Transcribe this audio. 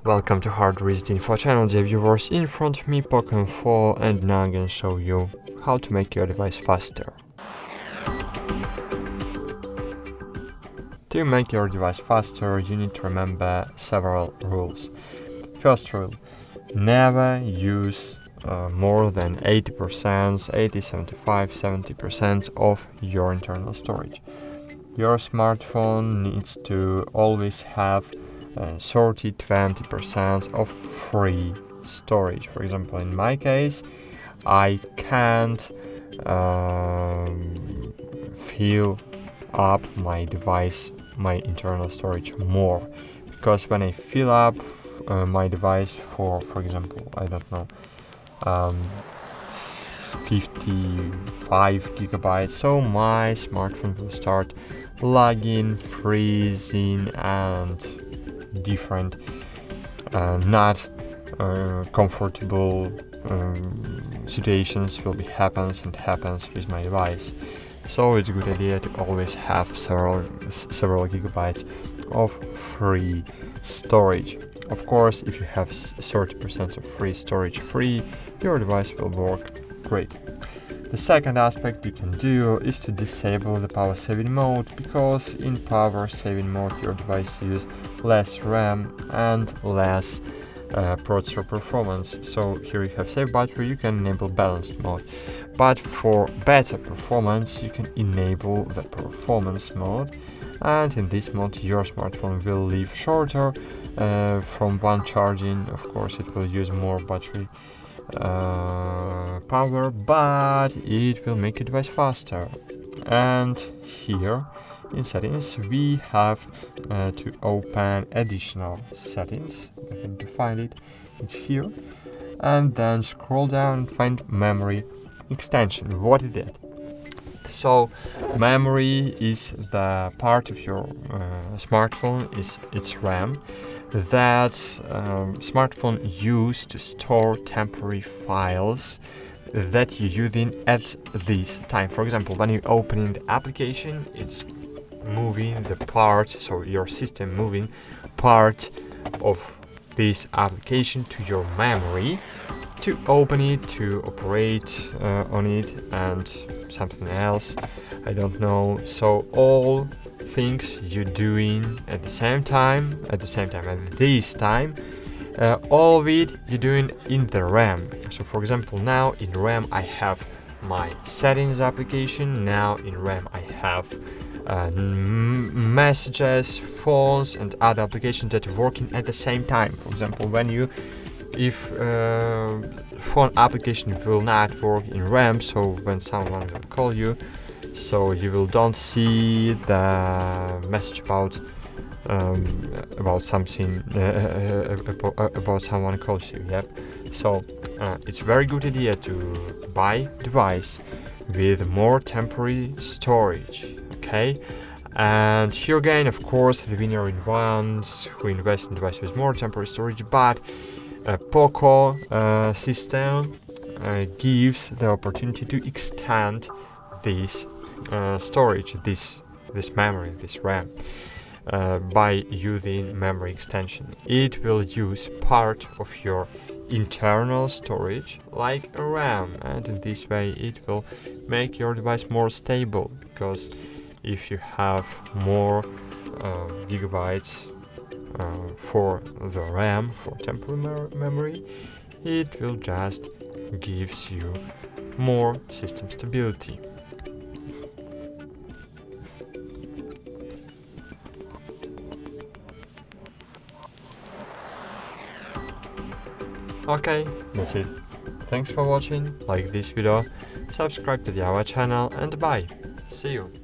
Welcome to HardReset.Info channel, dear viewers. In front of me POCO M4, and now I'm gonna show you how to make your device faster. To make your device faster, you need to remember several rules. First rule: never use more than 80%, 80, 75, 70% of your internal storage. Your smartphone needs to always have 30-20% of free storage. For example, in my case, I can't fill up my device, my internal storage more, because when I fill up my device for example, I don't know, 55 gigabytes, so my smartphone will start lagging, freezing, and different not comfortable situations will be happens with my device. So it's a good idea to always have several gigabytes of free storage. Of course, if you have 30% of free storage your device will work great. The second aspect you can do is to disable the power saving mode, because in power saving mode your device uses less RAM and less processor performance. So here you have save battery, you can enable balanced mode, but for better performance you can enable the performance mode, and in this mode your smartphone will live shorter from one charging. Of course it will use more battery power, but it will make your device faster. And here in settings we have to open additional settings. I have to find it, it's here, and then scroll down and find memory extension. What is that? So memory is the part of your smartphone, it's RAM that smartphone use to store temporary files that you're using at this time. For example, when you open the application, it's moving the part, so your system moving part of this application to your memory to open it, to operate on it, and something else, I don't know. So all things you're doing at this time, all of it you're doing in the RAM. So for example, now in RAM I have my settings application, now in RAM I have messages, phones, and other applications that are working at the same time. For example, if phone application will not work in RAM, so when someone will call you, so you will don't see the message about something about someone calls you. Yep. So it's a very good idea to buy device with more temporary storage. Okay. And here again, of course, the winner in ones who invest in device with more temporary storage, but POCO system gives the opportunity to extend this storage, this memory, this RAM, by using memory extension. It will use part of your internal storage like a RAM, and in this way it will make your device more stable, because if you have more gigabytes for the RAM, for temporary memory, it will just gives you more system stability. Okay, that's it. Thanks for watching, like this video, subscribe to our channel, and bye. See you.